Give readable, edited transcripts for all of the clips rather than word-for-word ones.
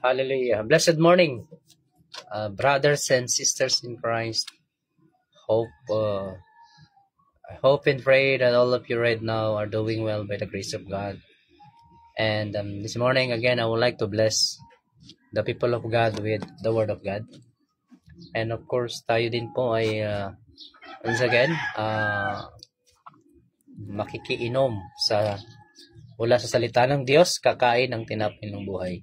Hallelujah. Blessed morning, brothers and sisters in Christ. I hope and pray that all of you right now are doing well by the grace of God. And this morning, again, I would like to bless the people of God with the Word of God. And of course, tayo din po ay once again, makikiinom mula sa salita ng Diyos, kakain ng tinapay ng buhay.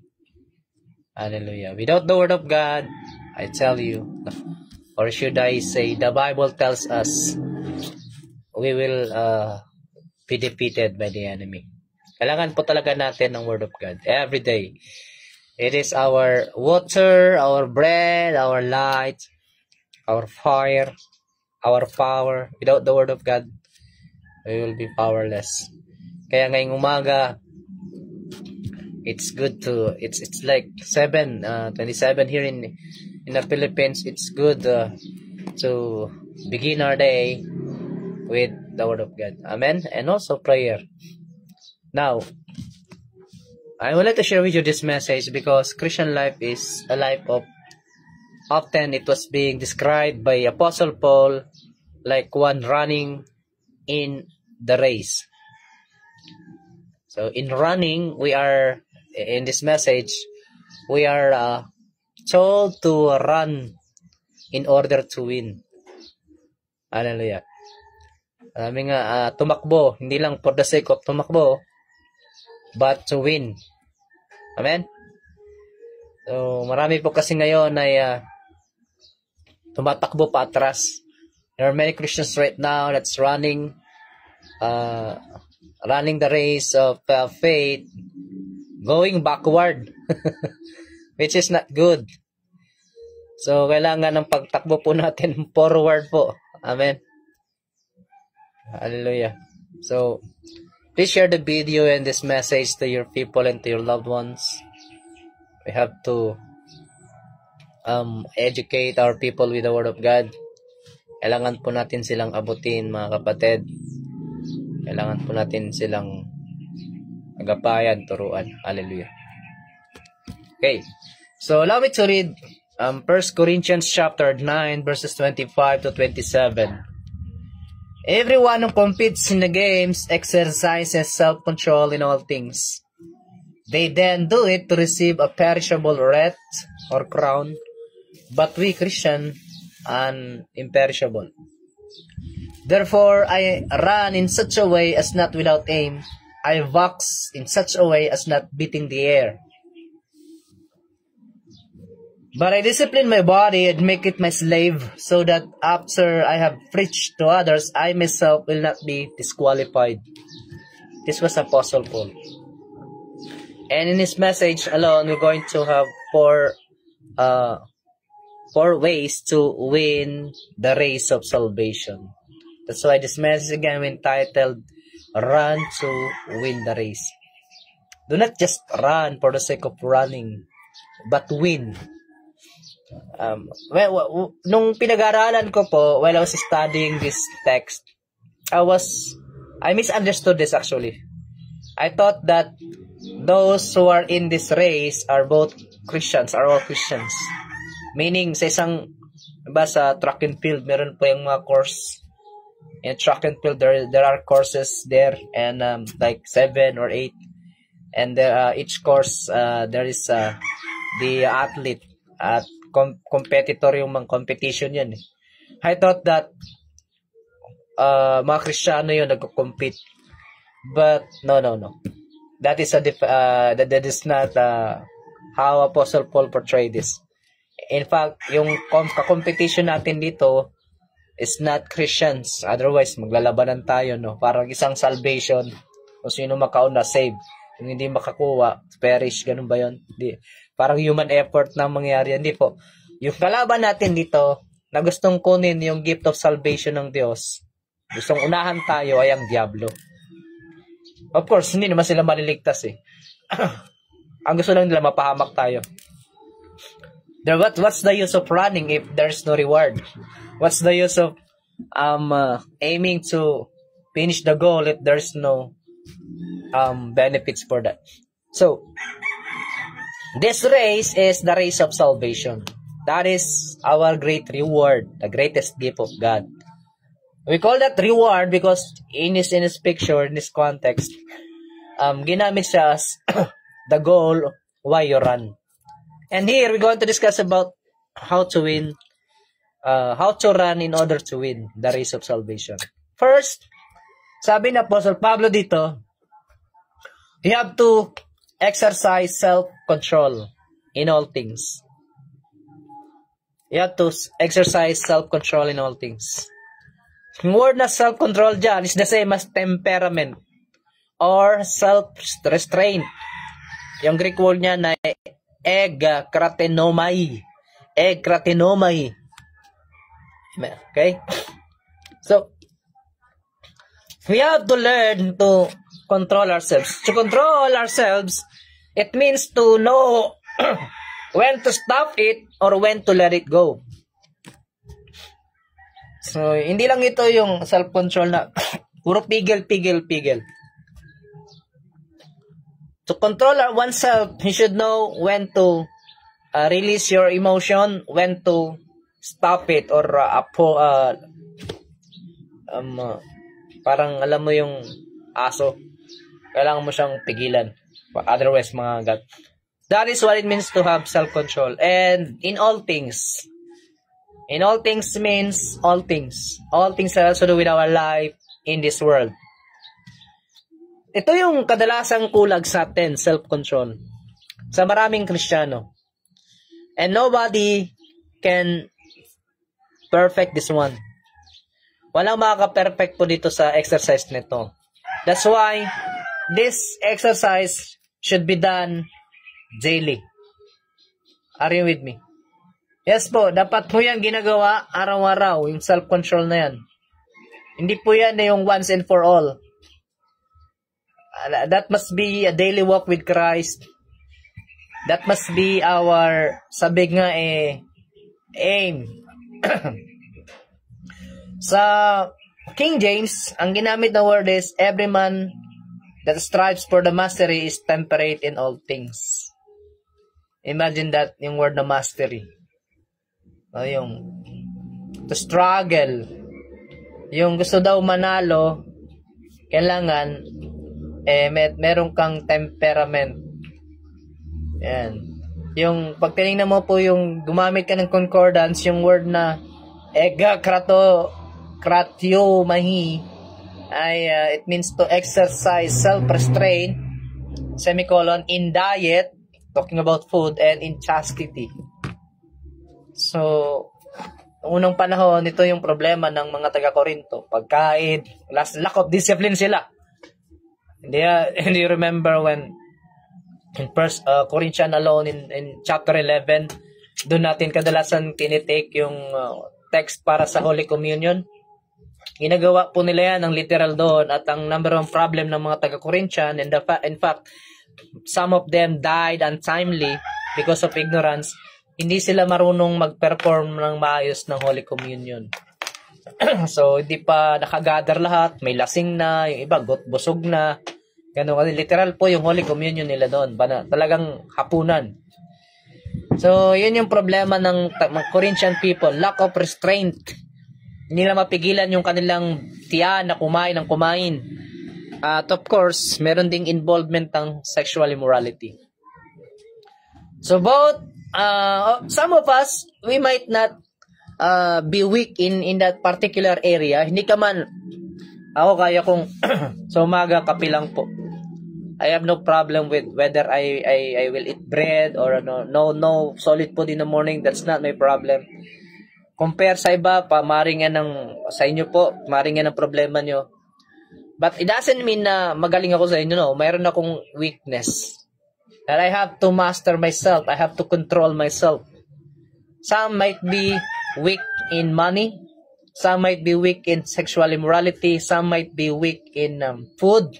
Hallelujah. Without the Word of God, I tell you, or should I say, the Bible tells us we will be defeated by the enemy. Kailangan po talaga natin ng Word of God every day. It is our water, our bread, our light, our fire, our power. Without the Word of God, we will be powerless. Kaya ngayong umaga, it's good to, it's like 7:27 here in the Philippines. It's good to begin our day with the Word of God. Amen. And also prayer. Now, I would like to share with you this message because Christian life is a life of, often it was being described by Apostle Paul like one running in the race. So in running, in this message, we are told to run in order to win. Hallelujah. Sabi nga, tumakbo, hindi lang for the sake of tumakbo, but to win. Amen? So, marami po kasi ngayon ay tumatakbo pa atras. There are many Christians right now that's running the race of faith, going backward, which is not good. So, kailangan ng pagtakbo po natin forward po. Amen? Hallelujah. So, please share the video and this message to your people and to your loved ones. We have to educate our people with the Word of God. Kailangan po natin silang abutin, mga kapatid. Kailangan po natin silang agapayan, turuan. Hallelujah. Okay. So, allow me to read 1 Corinthians chapter 9, verses 25 to 27. Everyone who competes in the games exercises self-control in all things. They then do it to receive a perishable wreath or crown, but we Christian, an imperishable. Therefore, I run in such a way as not without aim. I box in such a way as not beating the air. But I discipline my body and make it my slave, so that after I have preached to others, I myself will not be disqualified. This was Apostle Paul. And in his message alone, we're going to have four ways to win the race of salvation. That's why this message again entitled, Run to Win the Race. Do not just run for the sake of running, but win. Nung pinag-aaralan ko po, while I was studying this text, I misunderstood this actually. I thought that those who are in this race are both Christians, are all Christians. Meaning, sa track and field, meron po yung mga course. In track and field, there are courses there, and like 7 or 8. And each course, there is the athlete at competitor yung mga competition yun. I thought that mga Kristiyano yun nagko-compete. But no. That is that is not how Apostle Paul portrayed this. In fact, yung competition natin dito is not Christians. Otherwise, maglalabanan tayo, no? Parang isang salvation. Kung sino makauna, save. Kung hindi makakuha, perish. Ganun ba yun? Hindi. Parang human effort na mangyari. Hindi po. Yung kalaban natin dito, na gustong kunin yung gift of salvation ng Diyos, gustong unahan tayo ay ang Diablo. Of course, hindi naman sila maliligtas eh. Ang gusto lang nila, mapahamak tayo. What's the use of running if there's no reward? What's the use of aiming to finish the goal if there's no benefits for that? So, This race is the race of salvation. That is our great reward, the greatest gift of God. We call that reward because in this picture, in this context, ginamit siya as the goal why you run. And here, we're going to discuss about how to win, how to run in order to win the race of salvation. First, sabi ni Apostle Pablo dito, you have to exercise self-control in all things. You have to exercise self-control in all things. Yung word na self-control dyan is the same as temperament or self-restraint. Yung Greek word niya na ekratenomai. Ekratenomai. Okay? So, we have to learn to control ourselves. To control ourselves, it means to know when to stop it or when to let it go. So, hindi lang ito yung self-control na puro pigil. To control oneself, you should know when to release your emotion, when to stop it, or parang alam mo yung aso, kailangan mo siyang pigilan. Otherwise, mga God. That is what it means to have self-control. And in all things. In all things means all things. All things that has to do with our life in this world. Ito yung kadalasang kulag sa atin, self-control. Sa maraming Kristiyano. And nobody can perfect this one. Walang makaka-perfect po dito sa exercise nito. That's why this exercise should be done daily. Are you with me? Yes po, dapat po yan ginagawa araw-araw, yung self-control na yan. Hindi po yan na yung once and for all. That must be a daily walk with Christ. That must be our, sabi nga aim. Sa King James, ang ginamit na word is, every man that strives for the mastery is temperate in all things. Imagine that, yung word na mastery. Yung to struggle. Yung gusto daw manalo, kailangan meron kang temperament. Yan. Yung pag tinignan mo po yung gumamit ka ng concordance, yung word na kratiomahi ay it means to exercise self-restraint, semicolon, in diet, talking about food, and in chastity. So, unang panahon, ito yung problema ng mga taga-Korinto. Pagkain, lack of discipline sila. Hindi remember when in First Corinthians alone in chapter 11, doon natin kadalasan tinitake yung text para sa Holy Communion. Ginagawa po nila yan ang literal doon, at ang number one problem ng mga taga-Corinthian, and in fact, some of them died untimely because of ignorance. Hindi sila marunong mag-perform ng maayos ng Holy Communion. So, hindi pa nakagather lahat. May lasing na, yung iba busog na. Ganun, kasi literal po yung Holy Communion nila doon. Talagang hapunan. So, yun yung problema ng Corinthian people. Lack of restraint. Hindi nila mapigilan yung kanilang tiyan na kumain ng kumain. At of course, meron ding involvement ng sexual immorality. So, both some of us, we might not be weak in that particular area. Hindi ka man, ako kaya kong sa umaga kape lang po. I have no problem with whether I will eat bread or no solid food in the morning. That's not my problem. Compare sa iba, maring yan sa inyo po, maring yan ang problema nyo. But it doesn't mean na magaling ako sa inyo, no. Mayroon akong weakness. That I have to master myself. I have to control myself. Some might be weak in money. Some might be weak in sexual immorality. Some might be weak in food.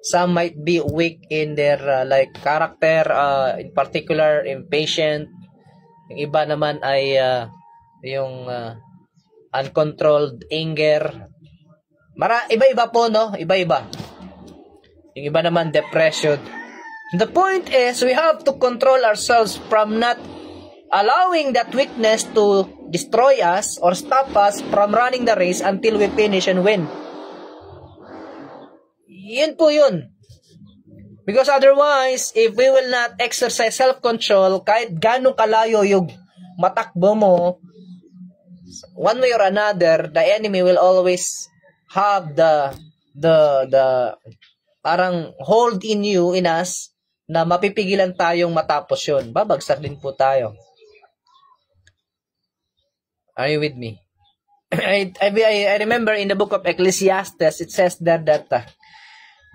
Some might be weak in their character, in particular, impatient. Yung iba naman ay yung uncontrolled anger. Iba-iba po, no? Iba-iba. Yung iba naman, depression. The point is, we have to control ourselves from not allowing that weakness to destroy us or stop us from running the race until we finish and win. Yun po yun. Because otherwise, if we will not exercise self-control, kahit ganong kalayo yung matakbo mo, one way or another, the enemy will always have the parang hold in you, in us, na mapipigilan tayong matapos yun. Babagsak din po tayo. Are you with me? I remember in the book of Ecclesiastes, it says there that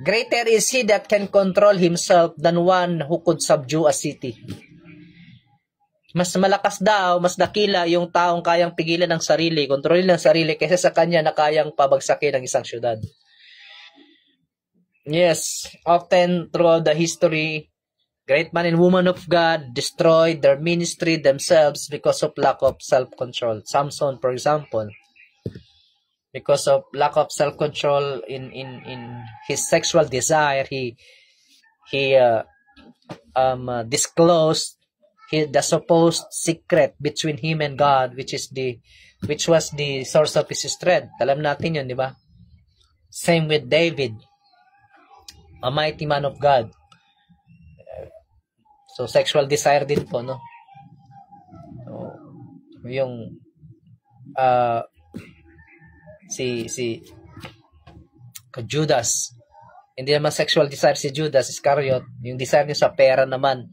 greater is he that can control himself than one who could subdue a city. Mas malakas daw, mas dakila yung taong kayang pigilan ng sarili, kontrolin ng sarili, kaysa sa kanya na kayang pabagsakin ng isang syudad. Yes, often throughout the history, great men and women of God destroyed their ministry themselves because of lack of self-control. Samson, for example, because of lack of self-control in his sexual desire, he disclosed the supposed secret between him and God, which was the source of his strength. Alam natin yun, di ba? Same with David, a mighty man of God. So sexual desire din po, no? So, yung si Judas, hindi naman sexual desire si Judas Iscariot, yung desire niya sa pera naman.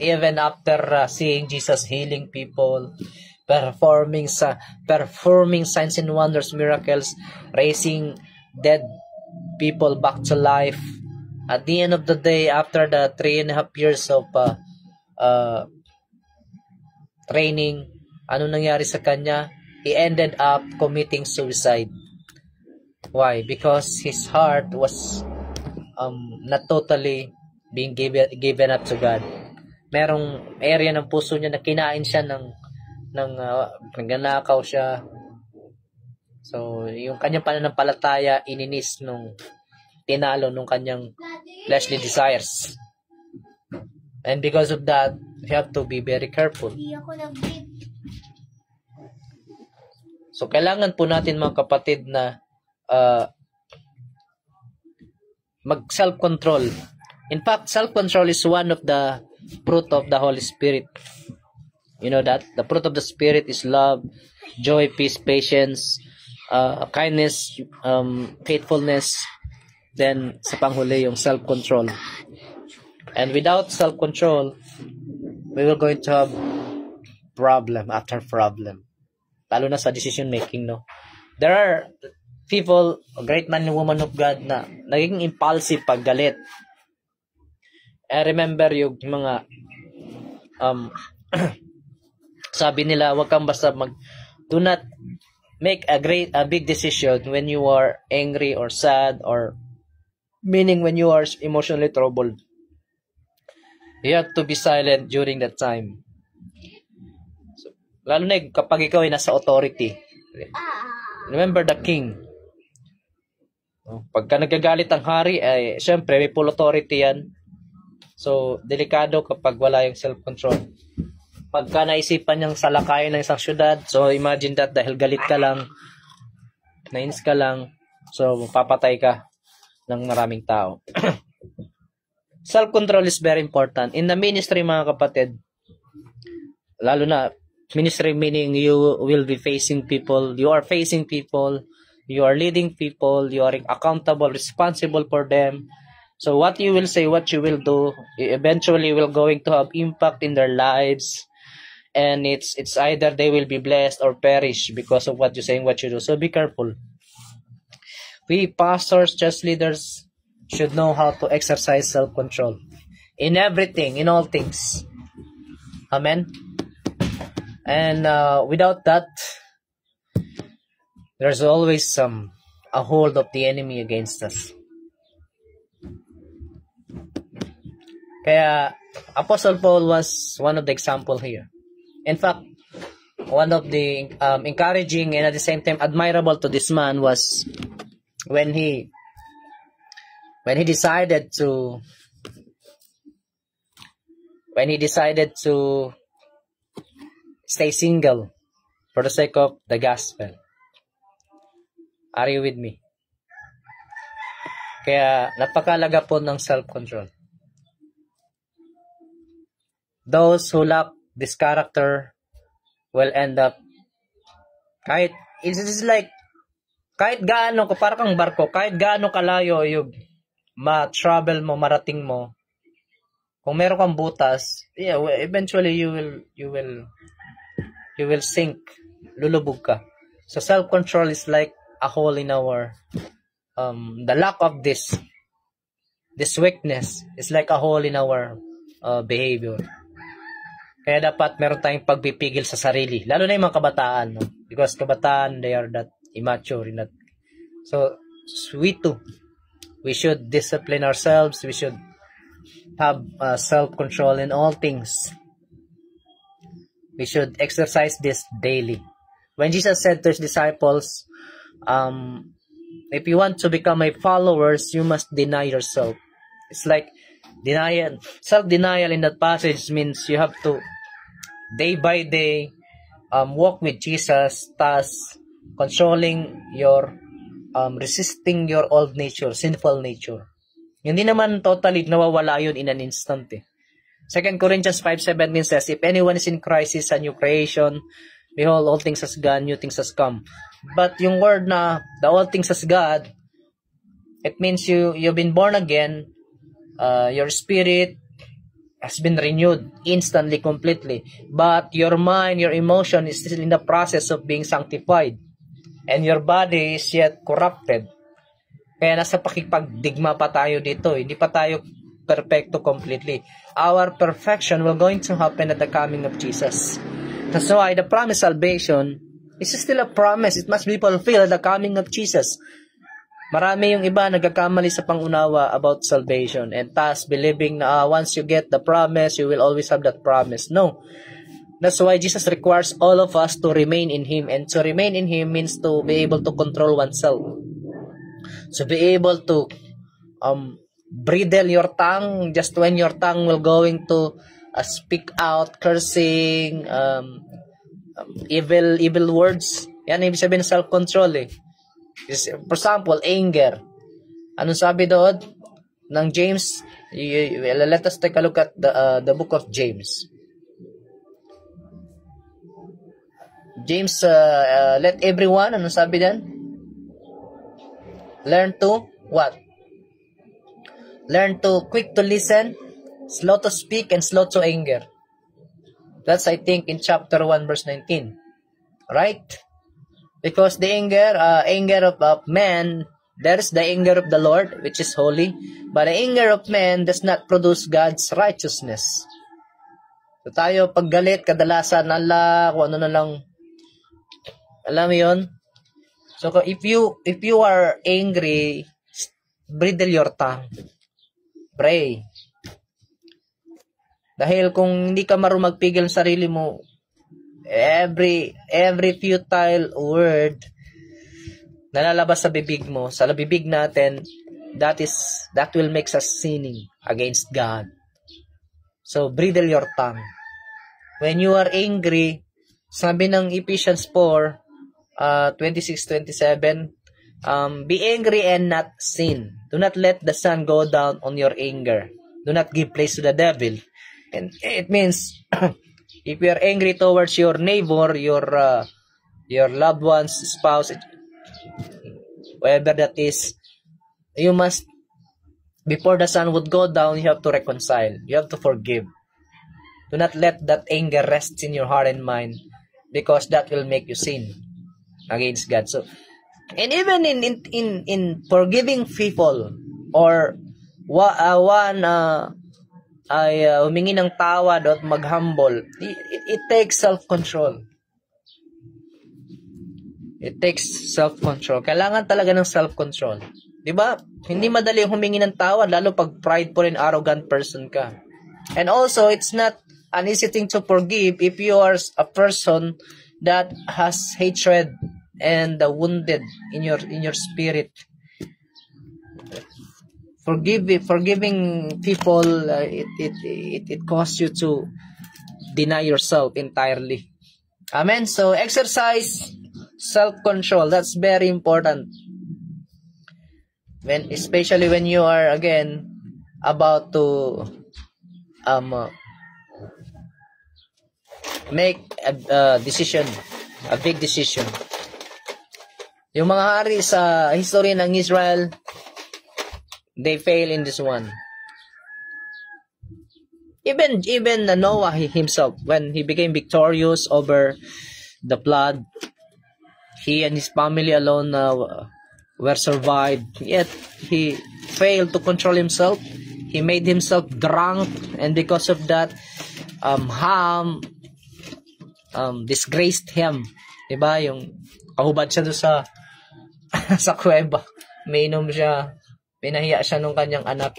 Even after seeing Jesus healing people, performing signs and wonders, miracles, raising dead people back to life, at the end of the day, after the 3.5 years of training, ano nangyari sa kanya? He ended up committing suicide. Why? Because his heart was not totally being given up to God. Merong area ng puso niya na kinain siya ng nagnanakaw siya. So, yung kanyang pananampalataya ininis nung tinalo nung kanyang fleshly desires. And because of that, we have to be very careful. So, kailangan po natin mga kapatid na mag-self-control. In fact, self-control is one of the fruit of the Holy Spirit. You know that? The fruit of the Spirit is love, joy, peace, patience, kindness, faithfulness, then sa panghuli yung self-control. And without self-control, we will going to have problem after problem. Lalo na sa decision making, no? There are people, great man and woman of God na naging impulsive pag galit. I remember yung mga sabi nila, wag kang basta do not make a big decision when you are angry or sad, or meaning when you are emotionally troubled. You have to be silent during that time. So, lalo na kapag ikaw ay nasa authority. Remember the king. Pagka nagagalit ang hari, ay syempre may full authority yan. So, delikado kapag wala yung self-control. Pagka naisipan niyang salakayin ng isang syudad, so imagine that dahil galit ka lang, nainis ka lang, so papatay ka ng maraming tao. Self-control is very important. In the ministry, mga kapatid, lalo na, ministry meaning you will be facing people, you are facing people, you are leading people, you are accountable, responsible for them. So what you will say, what you will do, eventually will going to have impact in their lives, and it's either they will be blessed or perish because of what you say and what you do. So be careful. We pastors, church leaders, should know how to exercise self-control in everything, in all things. Amen. And without that, there's always a hold of the enemy against us. Kaya Apostle Paul was one of the example here. In fact, one of the encouraging and at the same time admirable to this man was when he decided to when he decided to stay single for the sake of the gospel. Are you with me? Kaya napakalaga po ng self-control. Those who lack this character will end up it's like kahit gaano ko, para kang barko, kahit gaano kalayo yung ma-travel mo, marating mo, kung meron kang butas, eventually you will sink, lulubog ka. So self-control is like a hole in our the lack of this weakness is like a hole in our behavior. Kaya dapat meron tayong pagpipigil sa sarili, lalo na yung mga kabataan, no? Because kabataan, they are that immature in that. So we too, we should discipline ourselves. We should have self-control in all things. We should exercise this daily. When Jesus said to his disciples, if you want to become my followers, you must deny yourself. It's like denial, self-denial in that passage means you have to day by day walk with Jesus, thus controlling your resisting your old nature, sinful nature. Hindi naman totally nawawala yun in an instant. 2 Corinthians 5:17 says, if anyone is in Christ, is a new creation. Behold, all things has gone, new things has come. But yung word na the all things has God, it means you've been born again. Your spirit has been renewed instantly, completely. But your mind, your emotion is still in the process of being sanctified. And your body is yet corrupted. Kaya nasa pakipagdigma pa tayo dito. Hindi pa tayo perfecto completely. Our perfection will going to happen at the coming of Jesus. That's why the promised salvation is still a promise. It must be fulfilled at the coming of Jesus. Marami yung iba nagkakamali sa pangunawa about salvation and thus believing na once you get the promise, you will always have that promise. No. That's why Jesus requires all of us to remain in Him. And to remain in Him means to be able to control oneself. To be able to bridle your tongue just when your tongue will going to speak out, cursing, evil words. Yan ibig sabihin ng self-control eh. For example, anger. Anong sabi doon ng James? Let us take a look at the book of James. James, let everyone, anong sabi doon? Learn to what? Learn to quick to listen, slow to speak, and slow to anger. That's, I think, in chapter 1, verse 19. Right? Because the anger of man, there is the anger of the Lord, which is holy, but the anger of man does not produce God's righteousness. So tayo, paggalit, kadalasan, kung ano na lang, alam mo yun? So if you are angry, bridle your tongue. Pray. Dahil kung hindi ka marunong magpigil sa sarili mo, every futile word na lalabas sa bibig mo, sa bibig natin, that will make us sinning against God. So bridle your tongue. When you are angry, sabi ng Ephesians 4 26-27, be angry and not sin. Do not let the sun go down on your anger. Do not give place to the devil. And it means if you are angry towards your neighbor, your loved one's spouse, whatever that is, you must, before the sun would go down, you have to reconcile. You have to forgive. Do not let that anger rest in your heart and mind, because that will make you sin against God. So, and even in forgiving people, or one ay humingi ng tawad at maghumble, it takes self-control. It takes self-control. Kailangan talaga ng self-control. Diba? Hindi madali humingi ng tawad, lalo pag prideful and arrogant person ka. And also, it's not an easy thing to forgive if you are a person that has hatred and wounded in your spirit. Forgiving people, it costs you to deny yourself entirely. Amen. So exercise self-control. That's very important. Especially when you are again about to make a decision, a big decision. Yung mga hari sa history ng Israel, they fail in this one. Even Noah himself, when he became victorious over the flood, he and his family alone were survived. Yet he failed to control himself. He made himself drunk, and because of that, Ham disgraced him. Diba? Yung kahubad siya doon sa sa kuweba. Mainom siya. Pinahiya siya nung kanyang anak.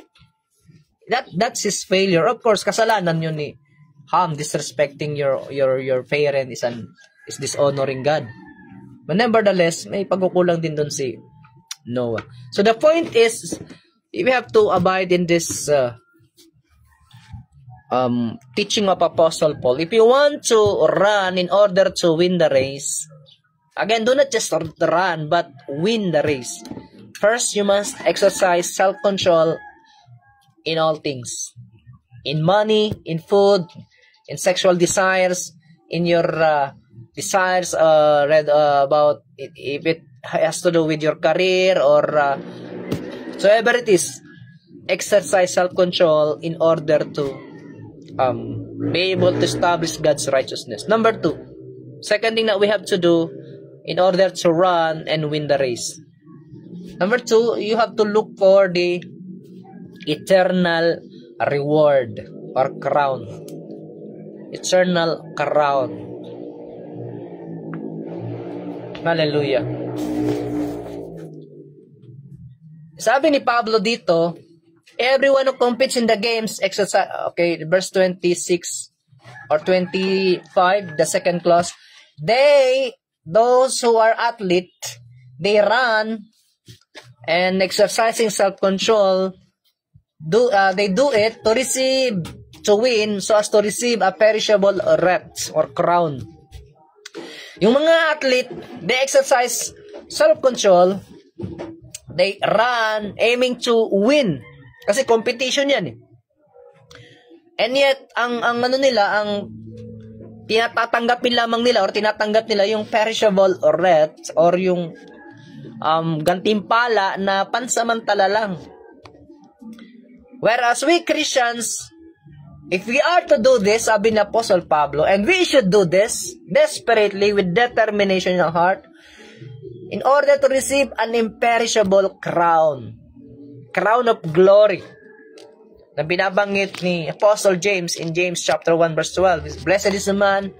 That's his failure. Of course, kasalanan yun ni Ham. Disrespecting your parent is dishonoring God. But nevertheless, may pagkukulang din doon si Noah. So the point is, we have to abide in this teaching of Apostle Paul. If you want to run in order to win the race, again, do not just run, but win the race. First, you must exercise self-control in all things. In money, in food, in sexual desires, in your desires read about it, if it has to do with your career or so whatever it is, exercise self-control in order to be able to establish God's righteousness. Number 2, second thing that we have to do in order to run and win the race. Number 2, you have to look for the eternal reward or crown. Eternal crown. Hallelujah. Sabi ni Pablo dito, everyone who competes in the games exercise, okay, verse 26 or 25, the second clause, those who are athletes, they run and exercising self-control, they do it to win, so as to receive a perishable wreath or crown. Yung mga athlete, they exercise self-control, they run aiming to win. Kasi competition yan eh. And yet, ang tinatatanggapin lamang nila or tinatanggap nila yung perishable wreath or yung gantimpala na pansamantala lang. Whereas we Christians, if we are to do this, sabi ni Apostle Pablo, and we should do this desperately with determination in our heart, in order to receive an imperishable crown of glory, na binabanggit ni Apostle James in James chapter 1 verse 12. Blessed is the man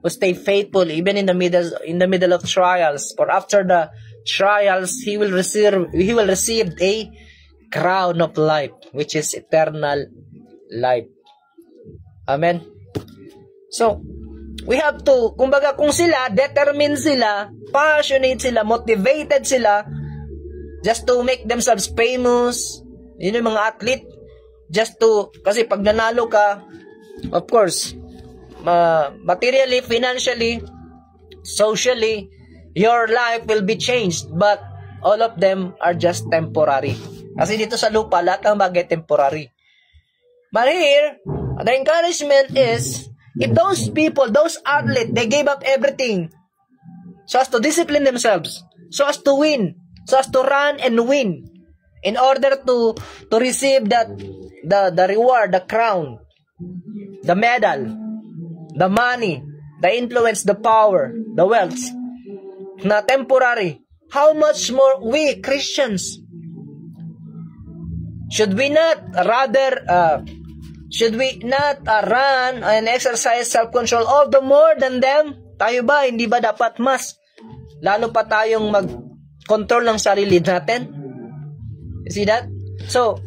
who stay faithful even in the middle of trials, for after the trials he will receive a crown of life, which is eternal life. Amen. So, we have to, kumbaga kung sila, determined sila, passionate sila, motivated sila, just to make themselves famous, yun yung mga athlete, kasi pag nanalo ka, of course, materially, financially, socially, your life will be changed, but all of them are just temporary. Kasi dito sa lupa, lahat ng bagay temporary. But here, the encouragement is, if those people, those athletes, they gave up everything so as to discipline themselves, so as to win, so as to run and win, in order to receive the reward, the crown, the medal, the money, the influence, the power, the wealth, na temporary. How much more we Christians? Should we not run and exercise self-control all the more than them? Tayo ba, hindi ba dapat mas lalo pa tayong mag-control ng sarili natin? You see that? So,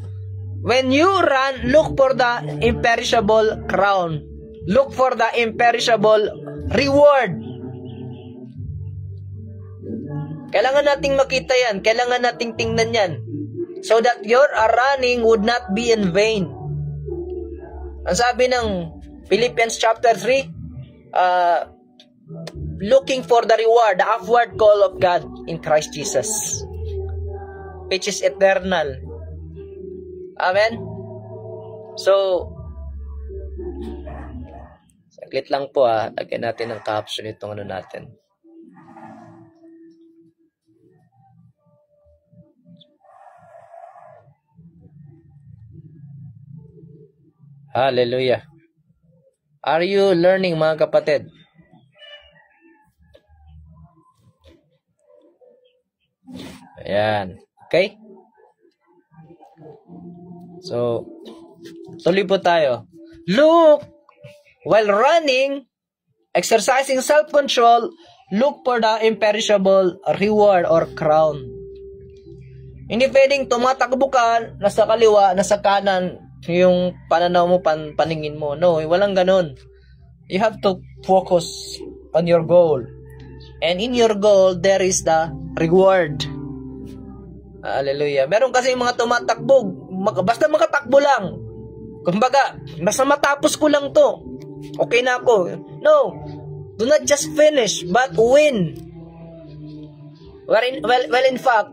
when you run, look for the imperishable crown. Look for the imperishable reward. Kailangan nating makita yan. Kailangan nating tingnan yan. so that your running would not be in vain. Ang sabi ng Philippians chapter 3, looking for the reward, the upward call of God in Christ Jesus, which is eternal. Amen? So, saglit lang po lagyan natin ng caption itong ano natin. Hallelujah. Are you learning, mga kapatid? Ayan. Okay? So, tuloy po tayo. Look, while running, exercising self-control, look for the imperishable reward or crown. Hindi pwedeng tumatakbo ka, nasa kaliwa, nasa kanan, yung pananaw mo, paningin mo. No, walang ganun. You have to focus on your goal. And in your goal, there is the reward. Hallelujah. Meron kasi mga tumatakbo, basta makatakbo lang. Kumbaga, basta matapos ko lang to, okay na ako. No, do not just finish, but win. Well, in fact,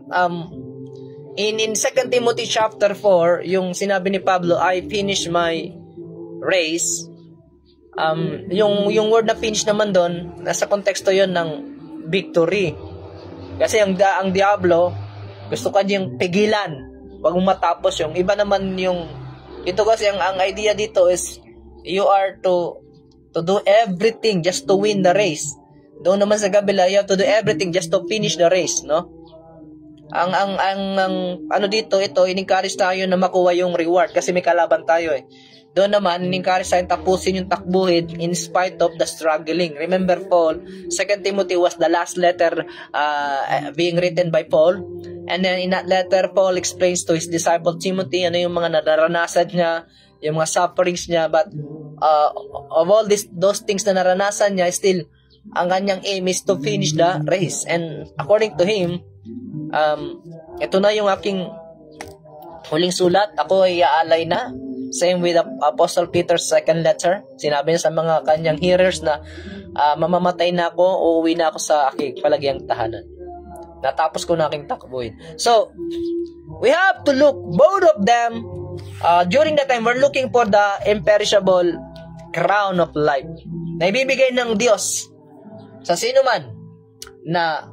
in 2 Timothy chapter 4, yung sinabi ni Pablo, I finish my race. Yung word na finish naman doon, nasa konteksto yon ng victory. Kasi ang diablo, gusto ka niyang pigilan, wag mo matapos yung iba naman yung ito kasi ang idea dito is you are to do everything just to win the race. Doon naman sa kabila, you have to do everything just to finish the race, no? Ang ano dito, ito, in-encourage tayo na makuha yung reward kasi may kalaban tayo eh. Doon naman, in-encourage tayo tapusin yung takbuhin in spite of the struggling. Remember Paul, 2 Timothy was the last letter being written by Paul. And then in that letter, Paul explains to his disciple Timothy ano yung mga naranasan niya, yung mga sufferings niya. But of all those things na naranasan niya, still, ang kanyang aim is to finish the race. And according to him, ito na yung aking huling sulat. Ako ay aalay na. Same with Apostle Peter's second letter. Sinabi niya sa mga kanyang hearers na mamamatay na ako, uuwi na ako sa aking palagyang tahanan. Natapos ko na aking takbuhin. So, we have to look, both of them, during that time, we're looking for the imperishable crown of life na ibibigay ng Diyos sa sino man na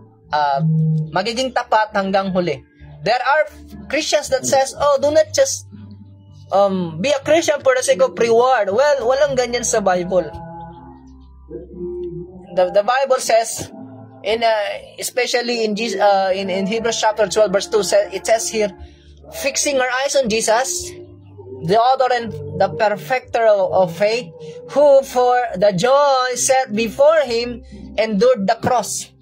magiging tapat hanggang huli. There are Christians that says, oh, do not just be a Christian for the sake of reward. Well, walang ganyan sa Bible. The Bible says, especially in Hebrews chapter 12 verse 2, it says here, fixing our eyes on Jesus, the author and the perfecter of faith, who for the joy set before him endured the cross.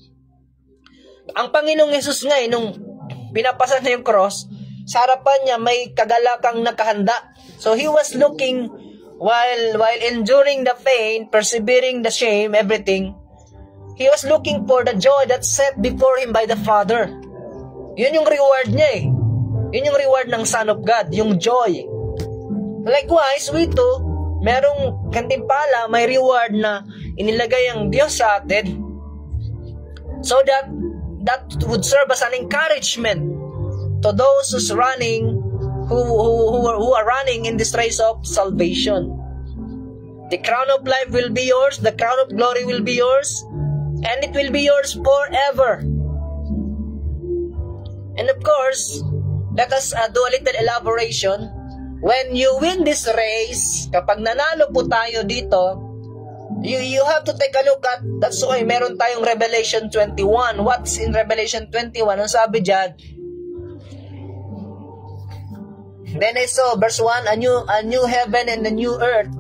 Ang Panginoong Jesus nga, nung pinapasan na yung cross, sa harapan niya may kagalakang nakahanda. So he was looking, while enduring the pain, persevering the shame, everything, he was looking for the joy that's set before him by the Father. Yun yung reward niya eh. Yun yung reward ng Son of God, yung joy. Likewise, we too, merong kantimpala, may reward na inilagay ang Diyos sa atin, so that would serve as an encouragement to those who's running, who are running in this race of salvation. The crown of life will be yours, the crown of glory will be yours, and it will be yours forever. And of course, let us do a little elaboration. When you win this race, kapag nanalo po tayo dito, you have to take a look at, that's why meron tayong Revelation 21. What's in Revelation 21? Ang sabi dyan, then I saw, verse 1, a new heaven and a new earth.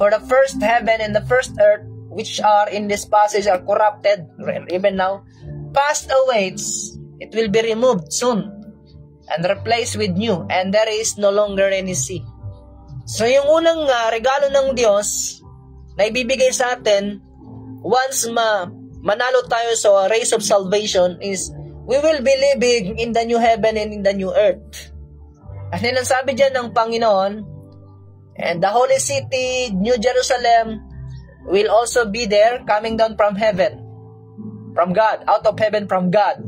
For the first heaven and the first earth, which are in this passage, are corrupted, even now, passed away. It will be removed soon, and replaced with new, and there is no longer any sea. So yung unang regalo ng Diyos na ibibigay sa atin, once manalo tayo sa race of salvation, is we will be living in the new heaven and in the new earth. And then ang sabi dyan ng Panginoon, and the holy city, New Jerusalem, will also be there, coming down from heaven, from God, out of heaven from God.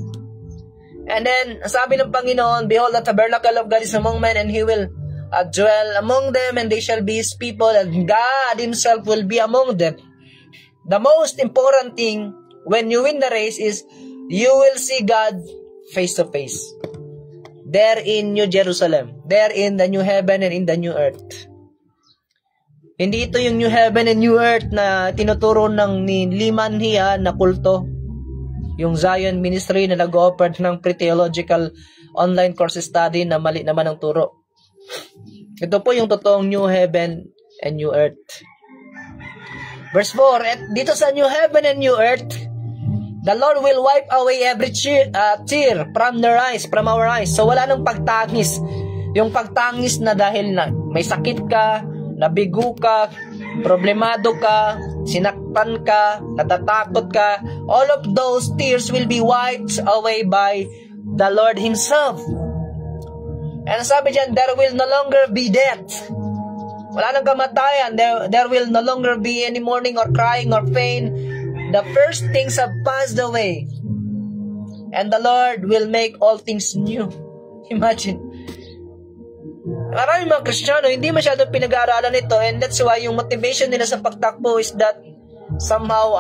And then, sabi ng Panginoon, behold, the tabernacle of God is among men, and He will dwell among them, and they shall be His people, and God Himself will be among them. The most important thing when you win the race is you will see God face to face. There in New Jerusalem, there in the new heaven and in the new earth. Hindi ito yung new heaven and new earth na tinuturo ng ni Liman Hia na kulto. Yung Zion Ministry na nag-offer ng pre-theological online course study na mali naman ang turo. Ito po yung totoong new heaven and new earth. Verse 4, at dito sa new heaven and new earth, the Lord will wipe away every tear from their eyes, from our eyes. So wala nang pagtangis. Yung pagtangis na dahil na may sakit ka, nabigo ka, problemado ka, sinaktan ka, natatakot ka, all of those tears will be wiped away by the Lord Himself. And sabi dyan, there will no longer be death. Wala nang kamatayan. There will no longer be any mourning or crying or pain. The first things have passed away. And the Lord will make all things new. Imagine. Maraming mga Kristiyano, hindi masyadong pinag-aaralan ito, and that's why yung motivation nila sa pagtakbo is that somehow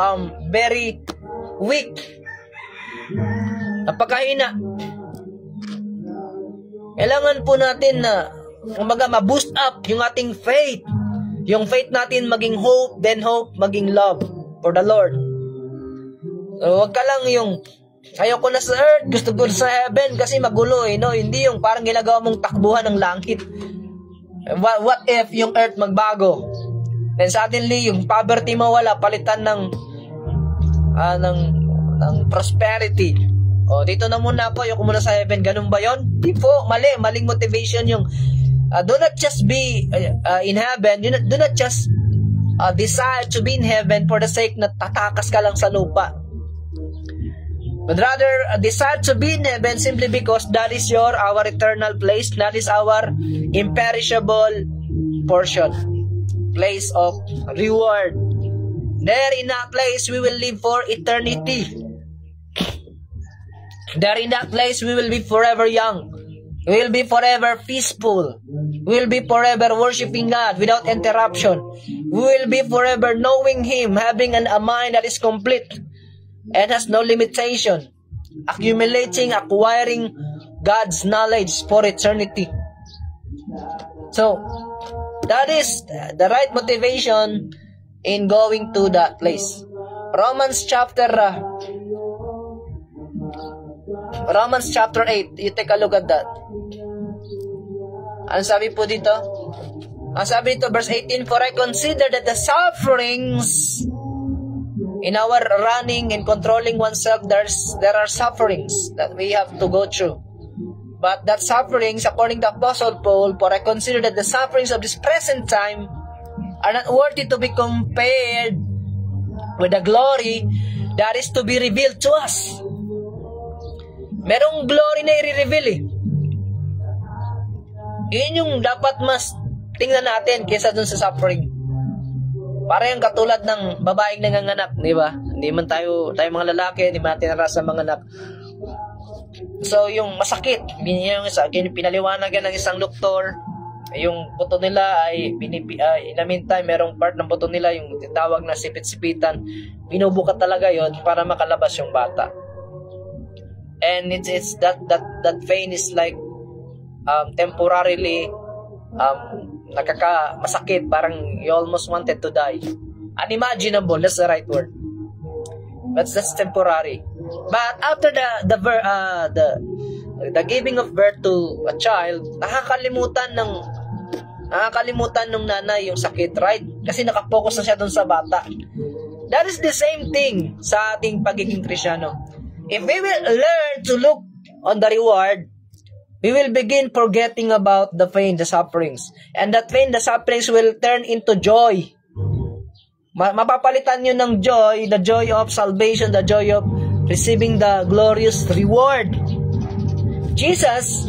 very weak. Napakahina. Kailangan po natin na ma-boost up yung ating faith. Yung faith natin maging hope, then hope, maging love for the Lord. So, wag ka lang yung ayoko na sa earth, gusto ko sa heaven kasi magulo no? Hindi yung parang ginagawa mong takbuhan ng langit. What if yung earth magbago? Then suddenly yung poverty mawala, palitan ng prosperity. Dito na muna ako, ayoko muna sa heaven. Ganun ba yun? Di po, maling motivation yung do not just be in heaven. Do not just desire to be in heaven for the sake na tatakas ka lang sa lupa. But rather, desire to be in heaven simply because that is our eternal place. That is our imperishable portion. Place of reward. There in that place, we will live for eternity. There in that place, we will be forever young. We will be forever peaceful. We will be forever worshiping God without interruption. We will be forever knowing Him, having a mind that is complete and has no limitation, accumulating, acquiring God's knowledge for eternity. So, that is the right motivation in going to that place. Romans chapter 8, you take a look at that. Ano sabi po dito? Ang sabi dito, verse 18, for I consider that the sufferings in our running and controlling oneself, there are sufferings that we have to go through. But that sufferings, according to Apostle Paul, for I consider that the sufferings of this present time are not worthy to be compared with the glory that is to be revealed to us. Merong glory na i-reveal Yun yung dapat mas tingnan natin kaysa dun sa suffering. Para yung katulad ng babaeng nanganganak, di ba? Hindi man tayo mga lalaki, hindi man natin narasa manganak. So, yung masakit, pinaliwanagan ng isang doktor, yung buto nila ay, in the meantime, merong part ng buto nila, yung tawag na sipit-sipitan, binubuka talaga yon para makalabas yung bata. And it's that vein is like, temporarily, masakit, parang you almost wanted to die. Unimaginable, that's the right word. But that's temporary. But after the giving of birth to a child, nakakalimutan ng nanay yung sakit, right? Kasi nakapokus na siya dun sa bata. That is the same thing sa ating pagiging Kristiyano. If we will learn to look on the reward, we will begin forgetting about the pain, the sufferings. And that pain, the sufferings will turn into joy. Mapapalitan nyo ng joy, the joy of salvation, the joy of receiving the glorious reward. Jesus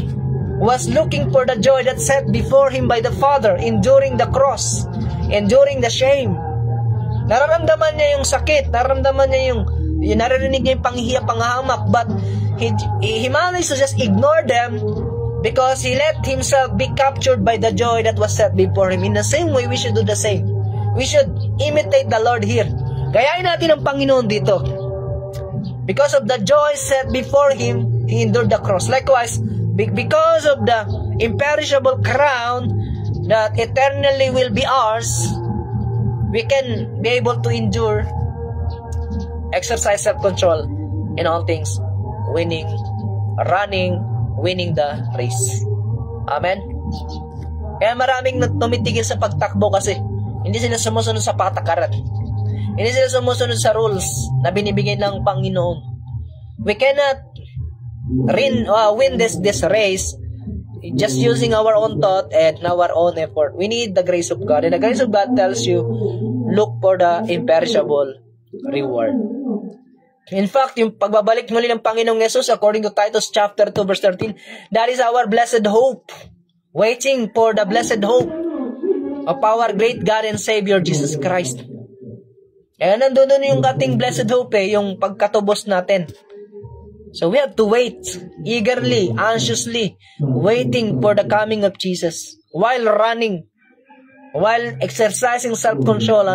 was looking for the joy that set before him by the Father, enduring the cross, enduring the shame. Nararamdaman niya yung sakit, nararamdaman niya yung naririnig niya yung panghihiya, panghahamak, but he managed to just ignore them because he let himself be captured by the joy that was set before him. In the same way, we should do the same. We should imitate the Lord here. Gayahin natin ang Panginoon dito. Because of the joy set before him, he endured the cross. Likewise, because of the imperishable crown that eternally will be ours, we can be able to endure, exercise self-control in all things, winning the race. Amen? Kaya maraming tumitigil sa pagtakbo kasi hindi sila sumusunod sa patakaran. Hindi sila sumusunod sa rules na binibigay ng Panginoon. We cannot win this race just using our own thought and our own effort. We need the grace of God. And the grace of God tells you, look for the imperishable reward. In fact, yung pagbabalik muli ng Panginoong Yesus, according to Titus chapter 2 verse 13, that is our blessed hope. Waiting for the blessed hope of our great God and Savior, Jesus Christ. Eh, nandun yung ating blessed hope yung pagkatubos natin. So we have to wait, eagerly, anxiously, waiting for the coming of Jesus, while running, while exercising self-control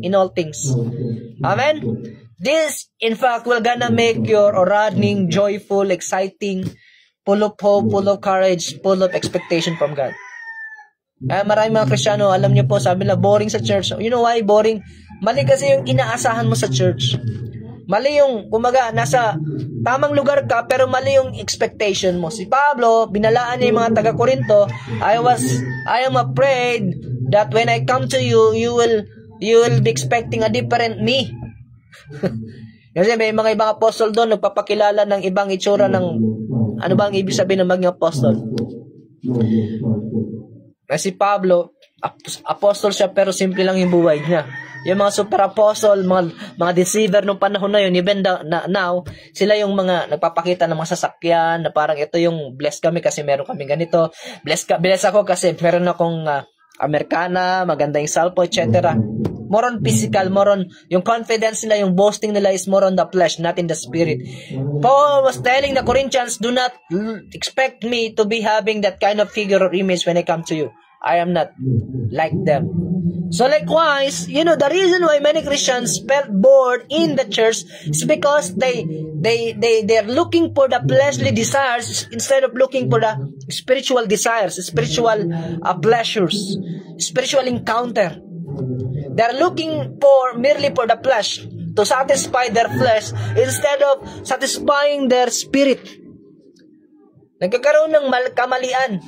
in all things. Amen? This, in fact, will gonna make your running joyful, exciting, full of hope, full of courage, full of expectation from God. Maraming mga Kristiyano, alam niyo po, sabi na boring sa church. You know why boring? Mali kasi yung inaasahan mo sa church. Mali yung, kumaga, nasa tamang lugar ka, pero mali yung expectation mo. Si Pablo, binalaan niya yung mga taga-Korinto, I am afraid that when I come to you, you will be expecting a different me. Kasi may mga ibang apostol doon, nagpapakilala ng ibang itsura ng, ano ba ang ibig sabihin ng maging apostol? Kasi Pablo, apostol siya pero simple lang yung buhay niya. Yung mga super apostle, mga deceiver nung panahon na yun, even now, sila yung mga nagpapakita ng mga sasakyan na parang ito yung blessed kami kasi meron kami ganito. Blessed ako kasi meron akong Americana, maganda yung salpo, etc. More on physical, more on yung confidence nila, yung boasting nila is more on the flesh, not in the spirit. Paul was telling the Corinthians, do not expect me to be having that kind of figure or image when I come to you. I am not like them. So likewise, the reason why many Christians felt bored in the church is because they're looking for the fleshly desires instead of looking for the spiritual desires, spiritual pleasures, spiritual encounter. They're looking merely for the flesh, to satisfy their flesh instead of satisfying their spirit. Nagkakaroon ng kamalian.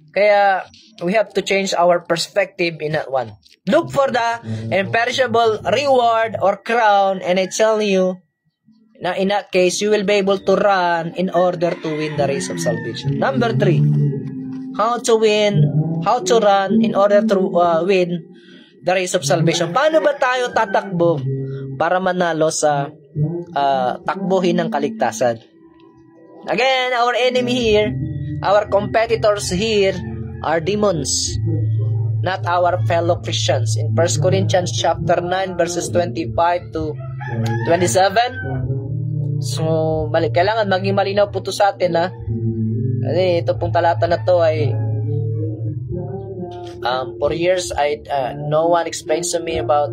Kaya, we have to change our perspective in that one. Look for the imperishable reward or crown, and I tell you, na in that case, you will be able to run in order to win the race of salvation. Number 3, how to run in order to win the race of salvation. Paano ba tayo tatakbo para manalo sa takbuhin ng kaligtasan? Again, our enemy here, our competitors here are demons, not our fellow Christians. In 1 Corinthians chapter 9 verses 25 to 27. So, kailangan maging malinaw po ito sa atin, ha? Kasi ito pong talata na to ay for years no one explains to me about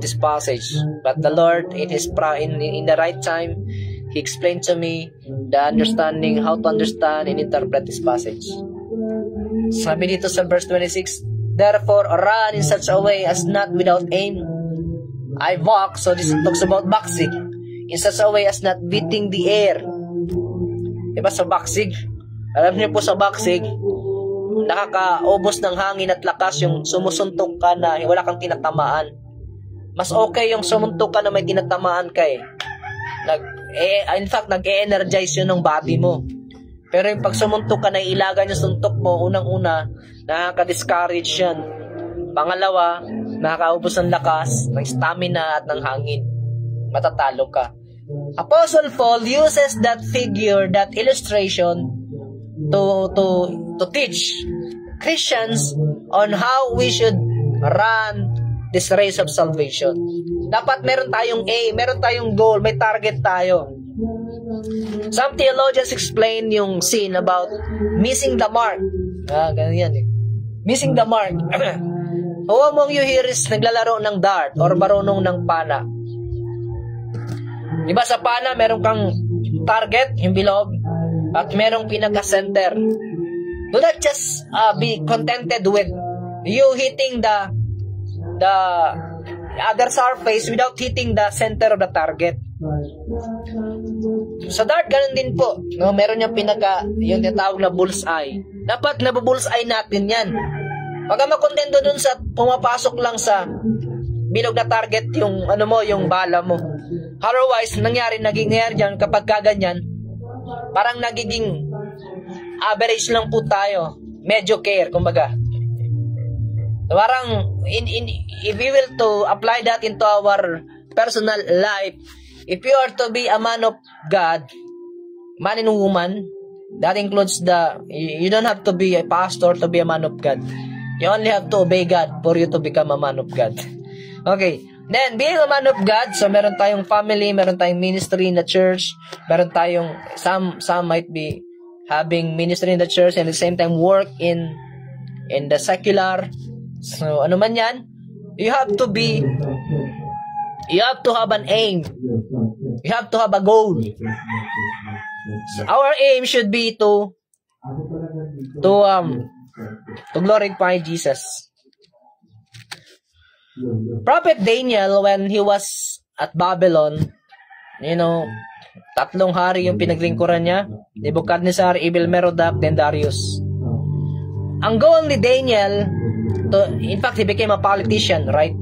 this passage, but the Lord in the right time, He explained to me the understanding, how to understand and interpret this passage. Sabi dito sa verse 26, therefore run in such a way as not without aim. I walk, so this talks about boxing, in such a way as not beating the air. Diba sa boxing? Alam niyo po sa boxing, nakakaubos ng hangin at lakas yung sumusuntok ka na wala kang tinatamaan. Mas okay yung sumuntok ka na may tinatamaan ka eh. In fact, nag-e-energize yun ng body mo. Pero yung pag sumuntok ka na ilagan yung suntok mo, unang-una, nakaka-discourage yan. Pangalawa, nakakaubos ng lakas, ng stamina at ng hangin. Matatalo ka. Apostle Paul uses that figure, that illustration, to teach Christians on how we should run this race of salvation. Dapat meron tayong aim, meron tayong goal, may target tayo. Some theologians explain yung sin about missing the mark. Ganun yan eh. Missing the mark. Who among you here is naglalaro ng dart or marunong ng pana? Diba sa pana, meron kang target, yung bilog, at merong pinaka-center. Do not just be contented with you hitting the other surface without hitting the center of the target. Sa dart, ganun din po. No, meron yung yung tinatawag na bullseye. Dapat nabubullseye natin yan. Huwag ka makontento dun sa pumapasok lang sa bilog na target yung yung bala mo. Otherwise, naging dyan kapag kaganyan, parang nagiging average lang po tayo. Mediocre, kumbaga. Parang, if we will to apply that into our personal life, if you are to be a man of God, man and woman, that includes you don't have to be a pastor to be a man of God. You only have to obey God for you to become a man of God. Okay. Then, being a man of God, so meron tayong family, meron tayong ministry in the church, meron tayong, some might be having ministry in the church and at the same time work in the secular. So, ano man yan, you have to have an aim. You have to have a goal. So, our aim should be to glorify Jesus. Prophet Daniel, when he was at Babylon, 3 hari yung pinaglingkuran niya. Nebuchadnezzar, Evil-Merodach, then Darius. Ang goal ni Daniel, in fact, he became a politician, right?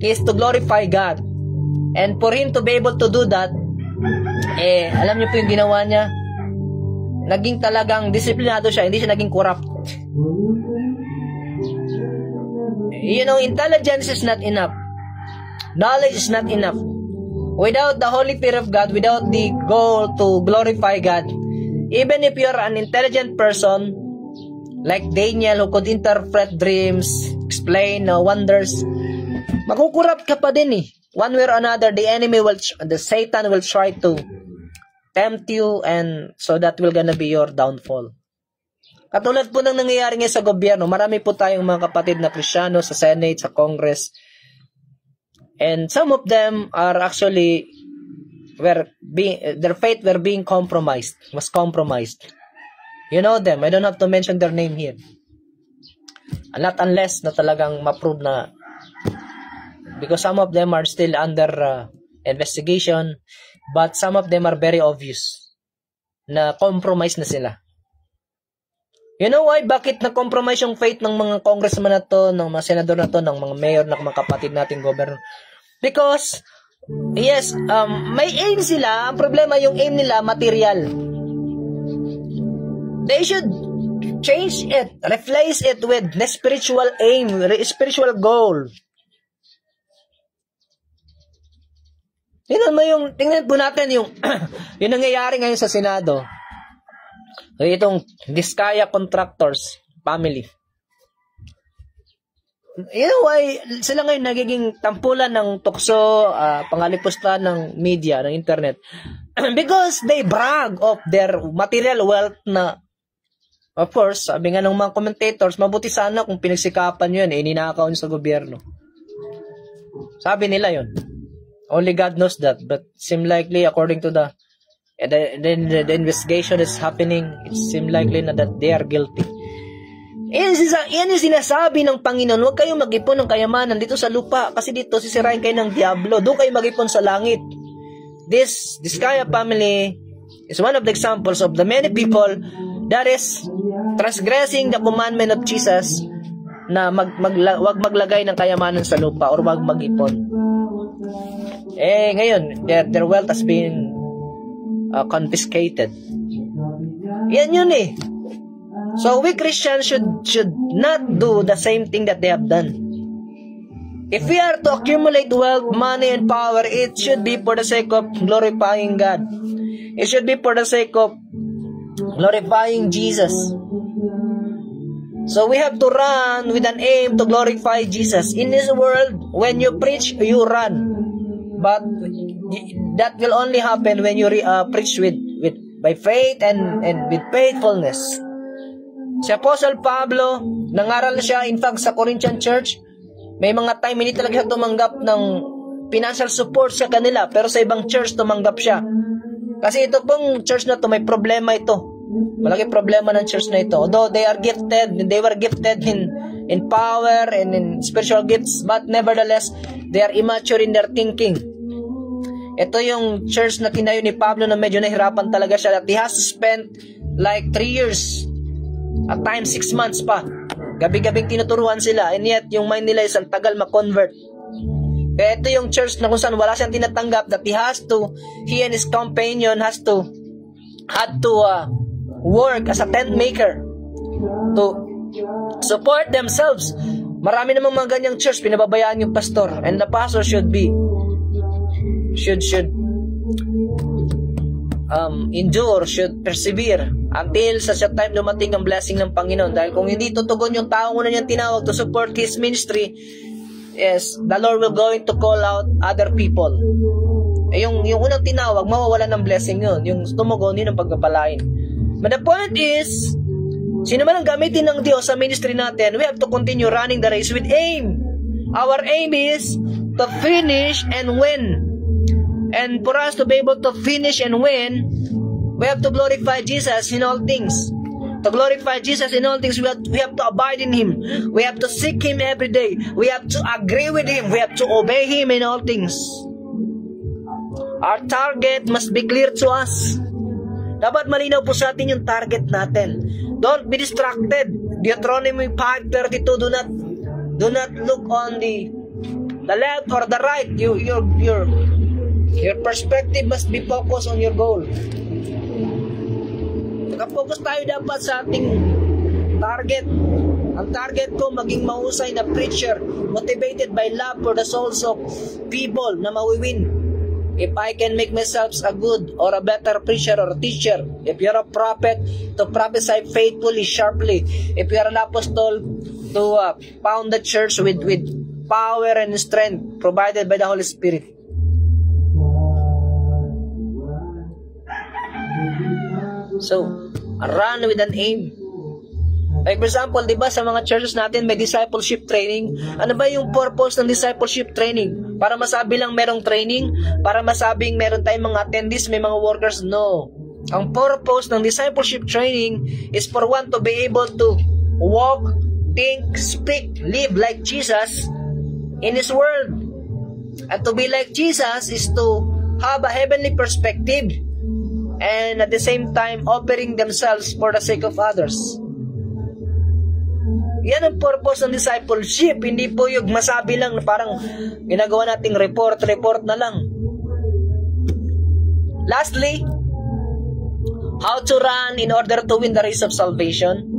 Is to glorify God. And for him to be able to do that, alam niyo po yung ginawa niya? Naging talagang disiplinado siya, hindi siya naging corrupt. Intelligence is not enough. Knowledge is not enough. Without the Holy Fear of God, without the goal to glorify God, even if you're an intelligent person, like Daniel who could interpret dreams, explain wonders, makukurap ka pa din eh. One way or another, the Satan will try to tempt you, and so that will gonna be your downfall. Katulad po ng nangyayari ngayon sa gobyerno, marami po tayong mga kapatid na Kristiyano sa Senate, sa Congress. And some of them are actually, their faith were being compromised, was compromised. You know them, I don't have to mention their name here. Not unless na talagang ma-prove na, because some of them are still under investigation, but some of them are very obvious na compromise na sila. You know why? Bakit na-compromise yung faith ng mga congressman na to, ng mga senador na to, ng mga mayor, ng mga kapatid nating governor? Because, yes, may aim sila. Ang problema, yung aim nila, material. They should change it, replace it with the spiritual aim, spiritual goal. Tingnan po natin yung nangyayari ngayon sa Senado. Itong Diskaya Contractors family. You know why sila ngayon nagiging tampulan ng tukso, pangalipusta ng media, ng internet? Because they brag of their material wealth na, of course, sabi nga ng mga commentators, mabuti sana kung pinagsikapan yun, ninakaw yun sa gobyerno. Sabi nila yun. Only God knows that, but seem likely according to the investigation is happening, it seems likely na that they are guilty. Yan yung sinasabi ng Panginoon, huwag kayong mag-ipon ng kayamanan dito sa lupa, kasi dito sisirain kayo ng diablo, doon kayo mag-ipon sa langit. This Diskaya family is one of the examples of the many people that is transgressing the commandment of Jesus na wag maglagay ng kayamanan sa lupa or wag mag-ipon. Ngayon, their wealth has been confiscated. Yan yun eh. So we Christians should not do the same thing that they have done. If we are to accumulate wealth, money, and power, it should be for the sake of glorifying God. It should be for the sake of glorifying Jesus. So we have to run with an aim to glorify Jesus. In this world, when you preach, you run. But that will only happen when you preach by faith and with faithfulness. Si Apostle Pablo, nangaral siya, in fact, sa Corinthian Church, may mga time hindi talaga siya tumanggap ng financial support sa kanila, pero sa ibang church tumanggap siya. Kasi ito pong church na to, may problema ito. Malaki problema ng church na ito. Although they were gifted in power and in spiritual gifts, but nevertheless, they are immature in their thinking. Ito yung church na tinayo ni Pablo na medyo nahirapan talaga siya. That he has spent like 3 years, at times 6 months pa. Gabi-gabing tinuturuan sila, and yet yung mind nila isang tagal ma-convert. Kaya ito yung church na kung saan wala siyang tinatanggap, that he and his companion had to work as a tent maker to support themselves. Marami namang mga ganyang church, pinababayaan yung pastor, and the pastor should endure, should persevere until sa time dumating ang blessing ng Panginoon. Dahil kung hindi tutugon yung tao una niyang tinawag to support his ministry, yes, the Lord will going to call out other people. Yung unang tinawag, mawawala ng blessing yun. Yung tumugon, yun ang pagpapalain. But the point is, sino man ang gamitin ng Diyos sa ministry natin, we have to continue running the race with aim. Our aim is to finish and win. And for us to be able to finish and win, we have to glorify Jesus in all things. To glorify Jesus in all things, we have to abide in Him. We have to seek Him every day. We have to agree with Him. We have to obey Him in all things. Our target must be clear to us. Dapat malinaw po sa atin yung target natin. Don't be distracted. Deuteronomy 5:32, do not look on the left or the right. Your perspective must be focused on your goal. Nakapokus tayo dapat sa ating target. Ang target ko, maging mahusay na preacher, motivated by love for the souls of people na mawiwin. If I can make myself a good or a better preacher or teacher, if you're a prophet, to prophesy faithfully, sharply. If you're an apostle, to found the church with power and strength provided by the Holy Spirit. So, run with an aim. Like for example, di ba sa mga churches natin may discipleship training? Ano ba yung purpose ng discipleship training? Para masabi lang merong training? Para masabing meron tayong mga attendees, may mga workers? No. Ang purpose ng discipleship training is for one to be able to walk, think, speak, live like Jesus in His world. And to be like Jesus is to have a heavenly perspective, and at the same time offering themselves for the sake of others. Yan ang purpose ng discipleship. Hindi po yung masabi lang na parang ginagawa nating report na lang. Lastly, how to run in order to win the race of salvation?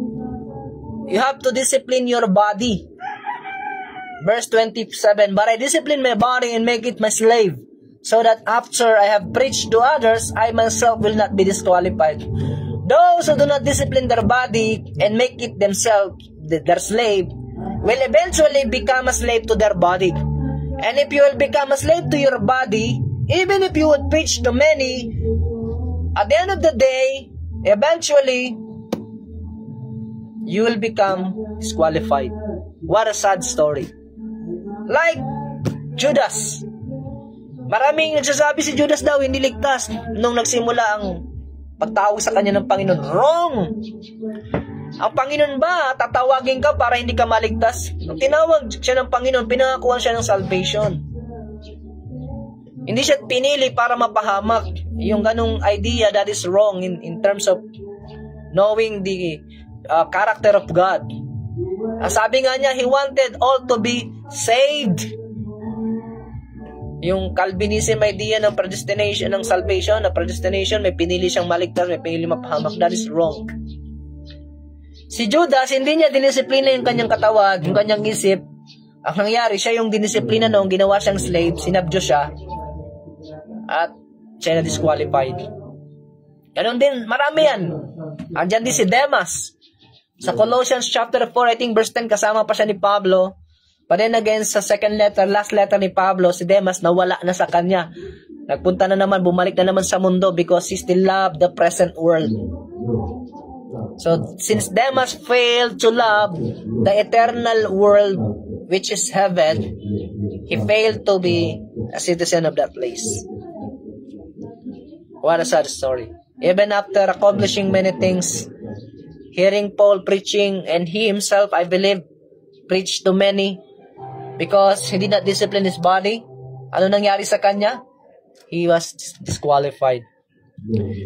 You have to discipline your body. Verse 27, but I discipline my body and make it my slave, so that after I have preached to others, I myself will not be disqualified. Those who do not discipline their body and make it themselves their slave will eventually become a slave to their body. And if you will become a slave to your body, even if you would preach to many, at the end of the day, eventually, you will become disqualified. What a sad story. Like Judas. Maraming nagsasabi si Judas daw hindi ligtas nung nagsimula ang pagtawag sa kanya ng Panginoon. Wrong! Ang Panginoon ba, tatawagin ka para hindi ka maligtas? Nung tinawag siya ng Panginoon, pinangakuan siya ng salvation. Hindi siya pinili para mapahamak. Yung ganong idea, that is wrong in terms of knowing the character of God. Sabi nga niya, He wanted all to be saved. Yung Calvinism idea ng predestination, ng salvation, na predestination, may pinili siyang maligtas, may pinili mapahamak. That is wrong. Si Judas, hindi niya dinisiplina yung kanyang katawan, yung kanyang isip, Ang nangyari, siya yung dinisiplina noong ginawa siyang slave, sinabdyo siya, at siya na disqualified. Ganon din, marami yan. Andyan din si Demas. Sa Colossians chapter 4, I think verse 10, kasama pa siya ni Pablo. But then again, sa second letter, last letter ni Pablo, si Demas nawala na sa kanya. Nagpunta na naman, bumalik na naman sa mundo because he still loved the present world. So, since Demas failed to love the eternal world, which is heaven, he failed to be a citizen of that place. What a sad story. Even after accomplishing many things, hearing Paul preaching, and he himself, I believe, preached to many because he did not discipline his body. Ano nangyari sa kanya? He was disqualified.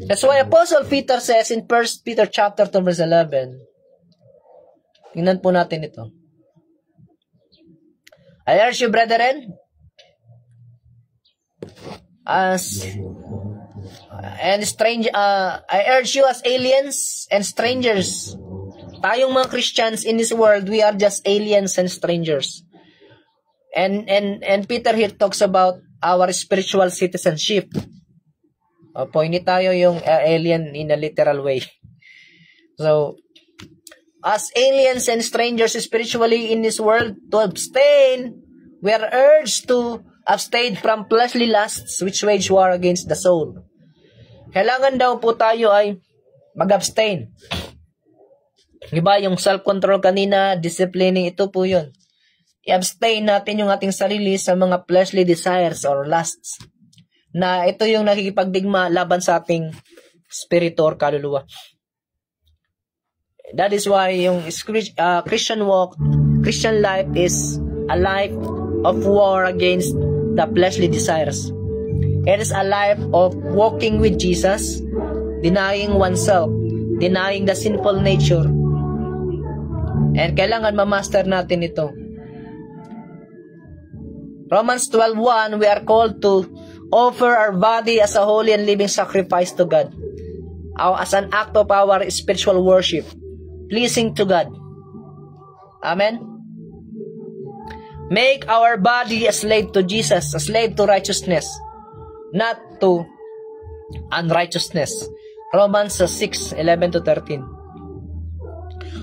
That's why Apostle Peter says in 1 Peter chapter 2 verse 11, tingnan po natin ito. I urge you, brethren, I urge you as aliens and strangers. Tayong mga Christians in this world, we are just aliens and strangers. And Peter here talks about our spiritual citizenship. Opo, hindi tayo yung alien in a literal way. So, as aliens and strangers spiritually in this world, to abstain, we are urged to abstain from fleshly lusts which wage war against the soul. Kailangan daw po tayo ay mag-abstain. Diba, yung self-control kanina, disciplining, ito po yun. I-abstain natin yung ating sarili sa mga fleshly desires or lusts. Na ito yung nakikipagdigma laban sa ating spirito or kaluluwa. That is why yung Christian walk, Christian life is a life of war against the fleshly desires. It is a life of walking with Jesus, denying oneself, denying the sinful nature. And kailangan ma-master natin ito. Romans 12:1, we are called to offer our body as a holy and living sacrifice to God, as an act of our spiritual worship, pleasing to God. Amen? Make our body a slave to Jesus, a slave to righteousness, not to unrighteousness. Romans 6:11-13.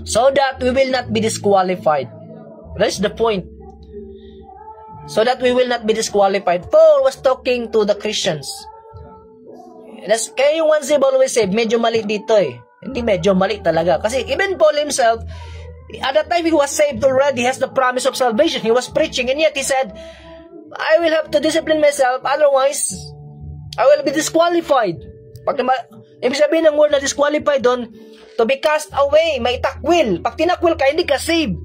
So that we will not be disqualified. That's the point. So that we will not be disqualified. Paul was talking to the Christians. Kaya yung one saved, always saved, medyo mali dito eh. Hindi medyo mali talaga. Kasi even Paul himself, at that time he was saved already, he has the promise of salvation. He was preaching, and yet he said, I will have to discipline myself, otherwise, I will be disqualified. Ibig sabihin ng word na disqualified doon, to be cast away, may takwil. Pag tinakwil ka, hindi ka saved.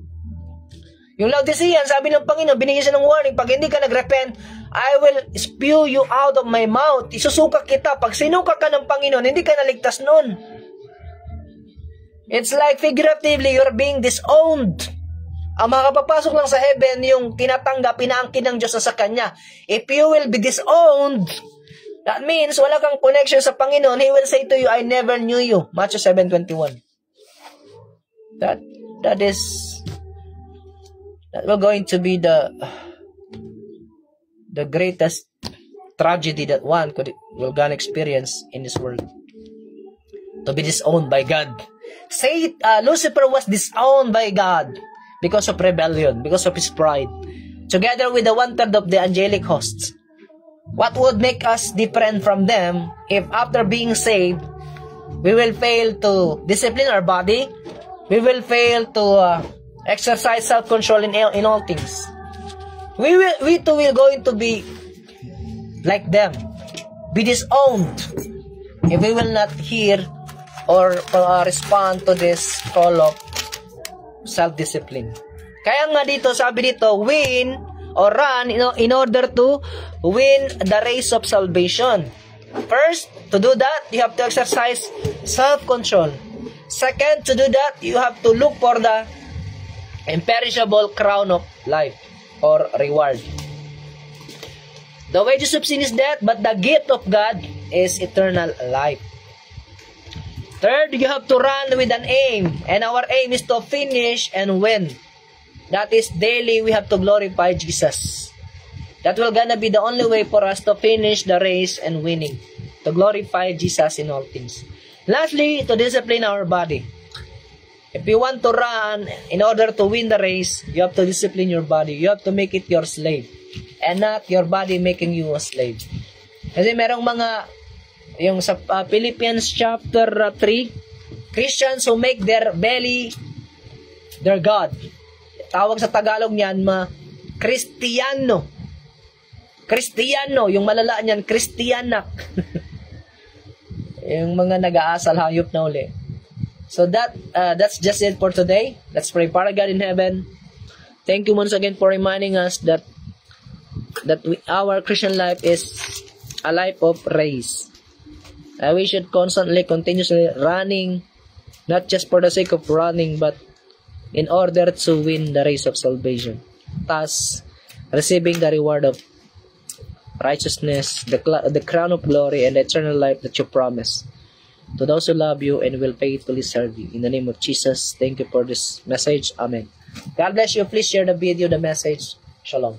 Yung Laodicean, sabi ng Panginoon, binigyan siya ng warning, pag hindi ka nagrepent, I will spew you out of my mouth. Isusuka kita. Pag sinuka ka ng Panginoon, hindi ka naligtas nun. It's like figuratively, you're being disowned. Ang makapapasok lang sa heaven, yung tinatanggap, pinaangkin ng Diyos sa Kanya. If you will be disowned, that means wala kang connection sa Panginoon. He will say to you, I never knew you. Matthew 7:21. That will going to be the greatest tragedy that one will gonna experience in this world. To be disowned by God. Lucifer was disowned by God because of rebellion, because of his pride, together with the 1/3 of the angelic hosts. What would make us different from them if after being saved, we will fail to discipline our body, we will fail to exercise self-control in all things. We too will going to be like them, be disowned, if we will not hear or respond to this call of self-discipline. Kaya nga dito, sabi dito, win or run in order to win the race of salvation. First, to do that, you have to exercise self-control. Second, to do that, you have to look for the imperishable crown of life or reward. The wages of sin is death, but the gift of God is eternal life. Third, you have to run with an aim, and our aim is to finish and win. That is, daily we have to glorify Jesus. That will gonna be the only way for us to finish the race and winning. To glorify Jesus in all things. Lastly, to discipline our body. If you want to run in order to win the race, you have to discipline your body. You have to make it your slave. And not your body making you a slave. Kasi merong mga, yung sa Philippians chapter 3, Christians who make their belly their God. Tawag sa Tagalog niyan, Kristiyano. Kristiyano, yung malala niyan, Kristiyanak. Yung mga nag-aasal, hayop na uli. So that's just it for today. Let's pray. Father God in heaven, thank you once again for reminding us that our Christian life is a life of race. We should constantly, continuously running, not just for the sake of running, but in order to win the race of salvation, thus receiving the reward of righteousness, the crown of glory, and the eternal life that you promise to those who love you and will faithfully serve you. In the name of Jesus, thank you for this message. Amen. God bless you. Please share the video, the message. Shalom.